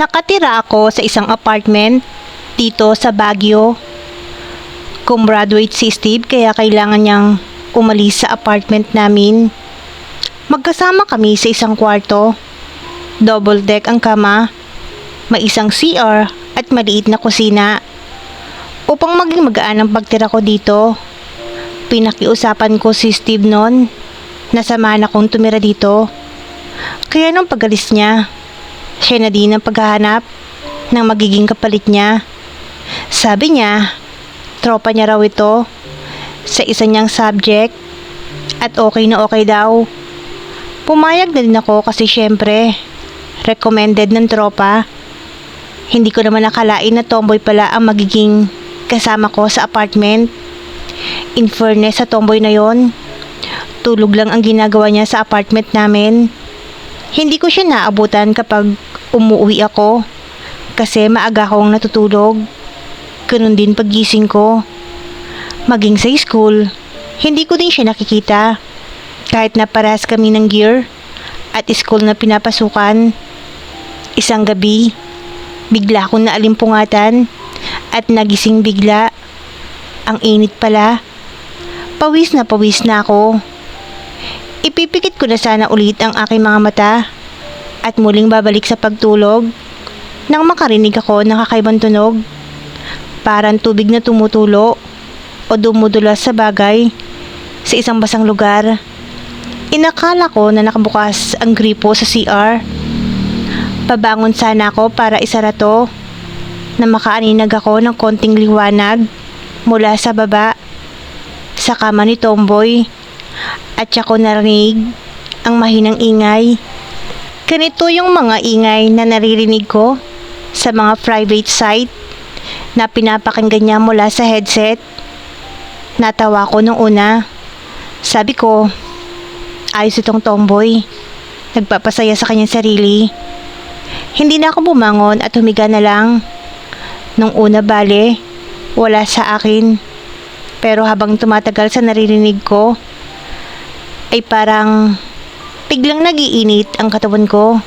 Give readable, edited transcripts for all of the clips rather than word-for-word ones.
Nakatira ako sa isang apartment dito sa Baguio. Gumraduate si Steve kaya kailangan niyang umalis sa apartment namin. Magkasama kami sa isang kwarto. Double deck ang kama, may isang CR at maliit na kusina. Upang maging magaan ang pagtira ko dito, pinakiusapan ko si Steve noon na samahan akong tumira dito. Kaya nung pag-alis niya, siya na din ang paghahanap ng magiging kapalit niya. Sabi niya, tropa niya raw ito sa isa niyang subject at okay na okay daw. Pumayag na din ako kasi syempre, recommended ng tropa. Hindi ko naman nakalain na tomboy pala ang magiging kasama ko sa apartment. In fairness sa tomboy na yon, tulog lang ang ginagawa niya sa apartment namin. Hindi ko siya naabutan kapag umuwi ako kasi maaga akong natutulog. Ganun din paggising ko. Maging sa school, hindi ko din siya nakikita. Kahit na parehas kami ng gear at school na pinapasukan. Isang gabi, bigla akong naalimpungatan at nagising bigla. Ang init pala. Pawis na ako. Ipipikit ko na sana ulit ang aking mga mata at muling babalik sa pagtulog nang makarinig ako ng kakaibang tunog. Parang tubig na tumutulo o dumudulas sa bagay sa isang basang lugar. Inakala ko na nakabukas ang gripo sa CR. Pabangon sana ako para isara to na makaaninag ako ng konting liwanag mula sa baba sa kama ni Tomboy at saka ko narinig ang mahinang ingay. Ganito yung mga ingay na naririnig ko sa mga private site na pinapakinggan niya mula sa headset. Natawa ko nung una. Sabi ko, ayos itong Tomboy. Nagpapasaya sa kanyang sarili. Hindi na ako bumangon at humiga na lang. Nung una bale, wala sa akin. Pero habang tumatagal sa naririnig ko, ay parang biglang nagiinit ang katawan ko.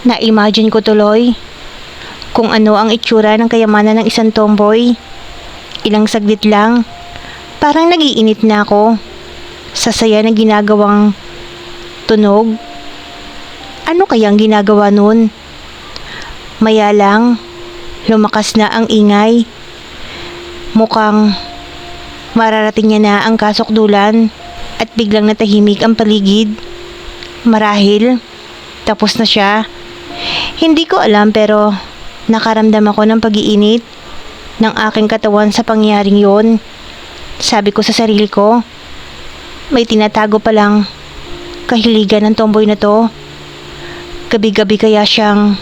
Na-imagine ko tuloy kung ano ang itsura ng kayamanan ng isang tomboy. Ilang saglit lang, parang nagiinit na ako sa saya na ginagawang tunog. Ano kayang ginagawa nun? Maya lang, lumakas na ang ingay. Mukhang mararating niya na ang kasukdulan at biglang natahimik ang paligid. Marahil, tapos na siya. Hindi ko alam pero nakaramdam ako ng pag-iinit ng aking katawan sa pangyayaring yon. Sabi ko sa sarili ko, may tinatago palang kahiligan ng tomboy na to. Gabi-gabi kaya siyang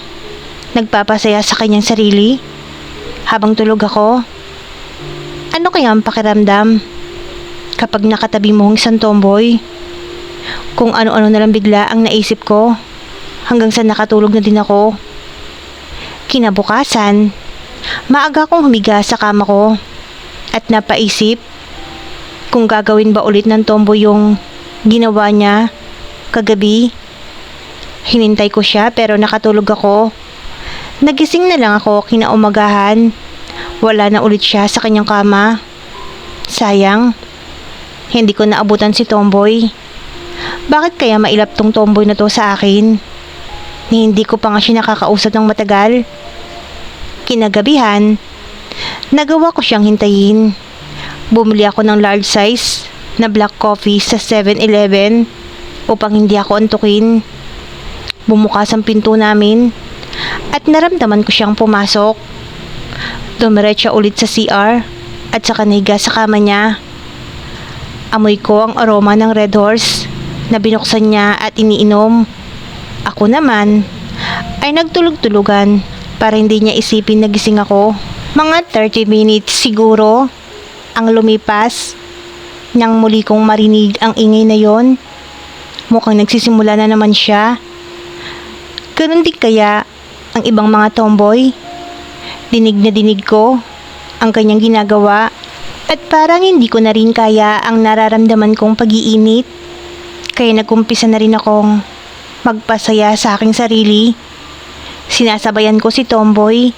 nagpapasaya sa kanyang sarili habang tulog ako. Ano kaya ang pakiramdam kapag nakatabi mo ang isang tomboy? Kung ano-ano na lang bigla ang naisip ko hanggang sa nakatulog na din ako. Kinabukasan, maaga akong humiga sa kama ko at napaisip kung gagawin ba ulit ng tomboy yung ginawa niya kagabi. Hinintay ko siya pero nakatulog ako. Nagising na lang ako kinaumagahan. Wala na ulit siya sa kanyang kama. Sayang, hindi ko naabutan si Tomboy. Bakit kaya mailap tong Tomboy na to sa akin? Ni hindi ko pa nga siya nakakausap ng matagal. Kinagabihan, nagawa ko siyang hintayin. Bumili ako ng large size na black coffee sa 7-Eleven upang hindi ako antukin. Bumukas ang pinto namin at naramdaman ko siyang pumasok. Dumiretso ulit sa CR at saka nahiga sa kama niya. Amoy ko ang aroma ng Red Horse na binuksan niya at iniinom. Ako naman ay nagtulog-tulugan para hindi niya isipin na gising ako. Mga 30 minutes siguro ang lumipas nang muli kong marinig ang ingay na yon. Mukhang nagsisimula na naman siya. Ganun din kaya ang ibang mga tomboy? Dinig na dinig ko ang kanyang ginagawa at parang hindi ko na rin kaya ang nararamdaman kong pag-iinit. Kaya nagkumpisa na rin akong magpasaya sa aking sarili. Sinasabayan ko si Tomboy.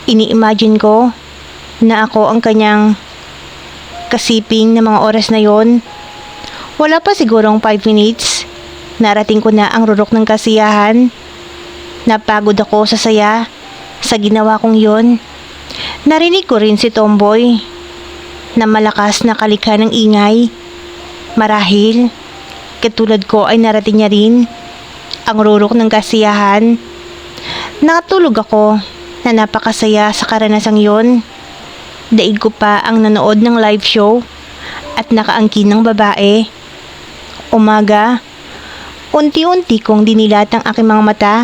Ini-imagine ko na ako ang kanyang kasiping na mga oras na yon. Wala pa sigurong 5 minutes. Narating ko na ang rurok ng kasiyahan. Napagod ako sa saya sa ginawa kong yon. Narinig ko rin si Tomboy na malakas na kalikha ng ingay. Marahil, katulad ko ay narating niya rin ang rurok ng kasiyahan. Nakatulog ako na napakasaya sa karanasang yon. Daig ko pa ang nanood ng live show at nakaangkin ng babae. Umaga, unti-unti kong dinilat ang aking mga mata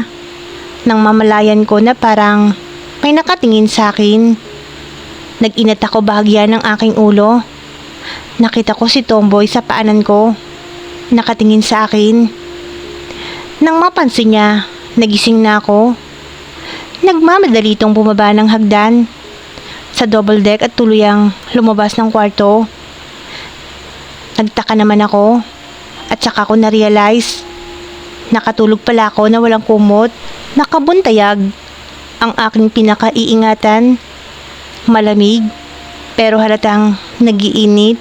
nang mamalayan ko na parang may nakatingin sa akin. Nag-inat ako bahagya ng aking ulo. Nakita ko si Tomboy sa paanan ko, nakatingin sa akin. Nang mapansin niya, nagising na ako. Nagmamadali itong bumaba ng hagdan sa double deck at tuluyang lumabas ng kwarto. Nagtaka naman ako at saka ko na-realize nakatulog pala ako na walang kumot. Nakabuntayag ang aking pinakaiingatan. Malamig pero halatang nagiinit.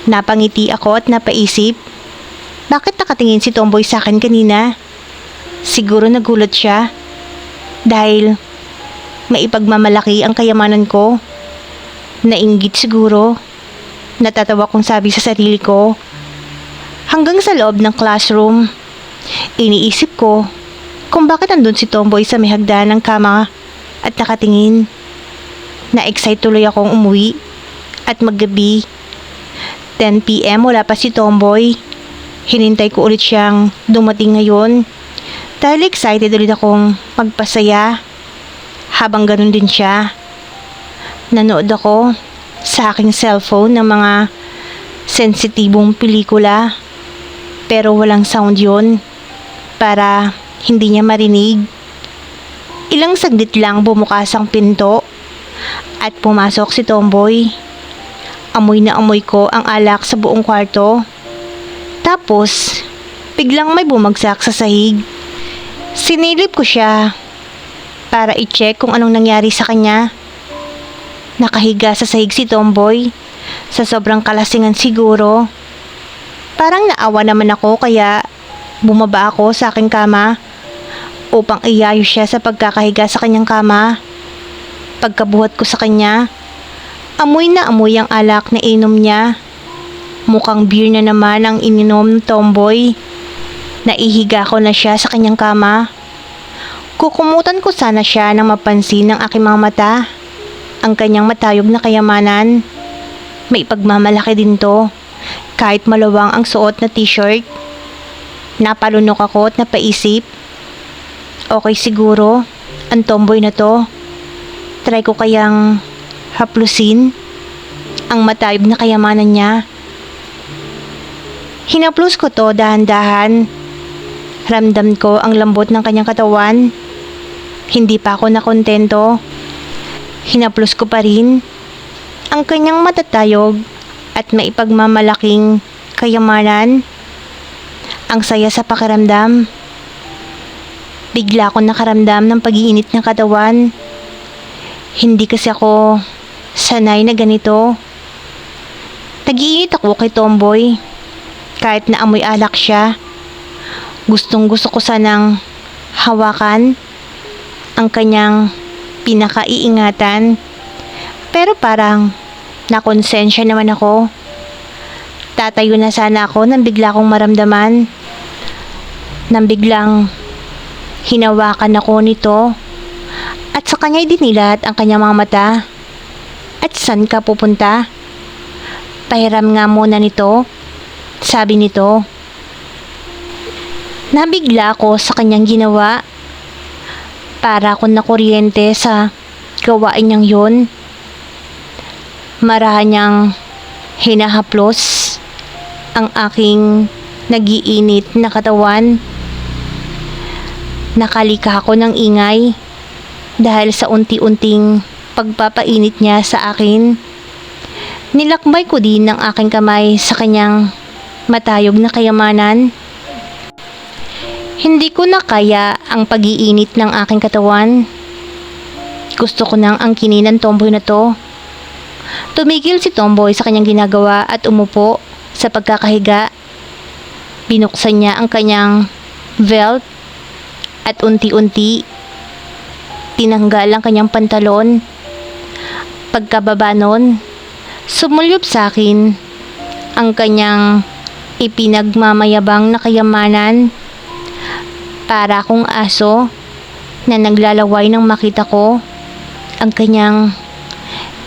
Napangiti ako at napaisip, bakit nakatingin si Tomboy sa akin kanina? Siguro nagulat siya dahil maipagmamalaki ang kayamanan ko. Nainggit siguro. Natatawa kong sabi sa sarili ko. Hanggang sa loob ng classroom, iniisip ko kung bakit andun si Tomboy sa may hagdan ng kama at nakatingin. Na-excite tuloy akong umuwi at maggabi. 10 PM wala pa si Tomboy. Hinintay ko ulit siyang dumating ngayon dahil excited ulit akong magpasaya. Habang ganun din siya, nanood ako sa aking cellphone ng mga sensitibong pelikula pero walang sound yun para hindi niya marinig. Ilang saglit lang bumukas ang pinto at pumasok si Tomboy. Amoy na amoy ko ang alak sa buong kwarto. Tapos, biglang may bumagsak sa sahig. Sinilip ko siya para i-check kung anong nangyari sa kanya. Nakahiga sa sahig si Tomboy. Sa sobrang kalasingan siguro. Parang naawa naman ako kaya bumaba ako sa aking kama upang iyayo siya sa pagkakahiga sa kanyang kama. Pagkabuhat ko sa kanya, amoy na amoy ang alak na inom niya. Mukhang beer na naman ang ininom ng Tomboy. Naihiga ko na siya sa kanyang kama. Kukumutan ko sana siya nang mapansin ng aking mga mata ang kanyang matayog na kayamanan. May pagmamalaki din to, kahit malawang ang suot na t-shirt. Napalunok ako at napaisip, okay siguro ang Tomboy na to. Try ko kayang haplusin ang matayog na kayamanan niya. Hinaplos ko to dahan-dahan. Ramdam ko ang lambot ng kanyang katawan. Hindi pa ako nakontento. Hinaplos ko pa rin ang kanyang matatayog at maipagmamalaking kayamanan. Ang saya sa pakiramdam. Bigla akong nakaramdam ng pag-iinit ng katawan. Hindi kasi ako sanay na ganito. Nag-iinit ako kay Tomboy. Kahit na amoy alak siya. Gustong gusto ko sanang hawakan ang kanyang pinakaiingatan. Pero parang nakonsensya naman ako. Tatayo na sana ako nang bigla kong maramdaman. Nang biglang hinawakan ako nito at sa kanya'y dinilat ang kanyang mga mata. At saan ka pupunta? Pahiram nga muna nito, sabi nito. Nabigla ako sa kanyang ginawa. Para akong nakuryente sa gawain niyang yun. Marahan niyang hinahaplos ang aking nagiinit na katawan. Nakalika ako ng ingay dahil sa unti-unting pagpapainit niya sa akin. Nilakbay ko din ang aking kamay sa kanyang matayog na kayamanan. Hindi ko na kaya ang pag-iinit ng aking katawan. Gusto ko nang angkinin ng tomboy na to. Tumigil si tomboy sa kanyang ginagawa at umupo sa pagkakahiga. Binuksan niya ang kanyang belt at unti-unti tinanggal ang kanyang pantalon. Pagkababa nun, sumulyop sa akin ang kanyang ipinagmamayabang na kayamanan. Para akong aso na naglalaway nang makita ko ang kanyang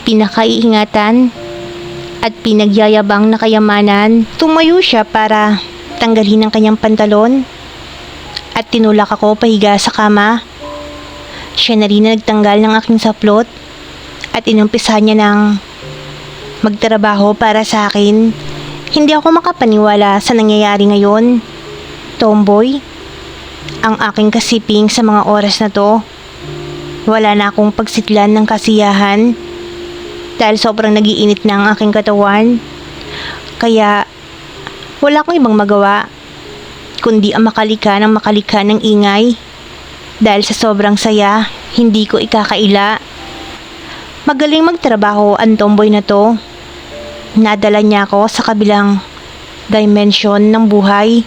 pinakaiingatan at pinagyayabang na kayamanan. Tumayo siya para tanggalin ang kanyang pantalon at tinulak ako pahiga sa kama. Siya na rin na nagtanggal ng aking saplot at inumpisahan niya ng magtrabaho para sa akin. Hindi ako makapaniwala sa nangyayari ngayon. Tomboy, ang aking kasiping sa mga oras na to. Wala na akong pagsidlan ng kasiyahan dahil sobrang nagiinit na ang aking katawan. Kaya wala akong ibang magawa kundi ang makalika ng ingay. Dahil sa sobrang saya, hindi ko ikakaila. Magaling magtrabaho ang tomboy na to. Nadala niya ako sa kabilang dimension ng buhay.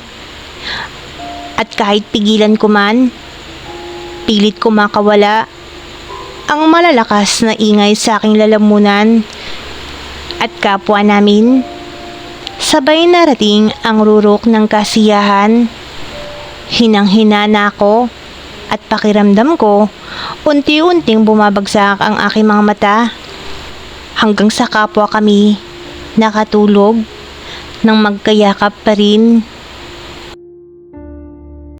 At kahit pigilan ko man, pilit ko makawala ang malalakas na ingay sa aking lalamunan at kapwa namin. Sabay narating ang rurok ng kasiyahan. Hinang-hina na ako at pakiramdam ko unti-unting bumabagsak ang aking mga mata hanggang sa kapwa kami nakatulog nang magkayakap pa rin.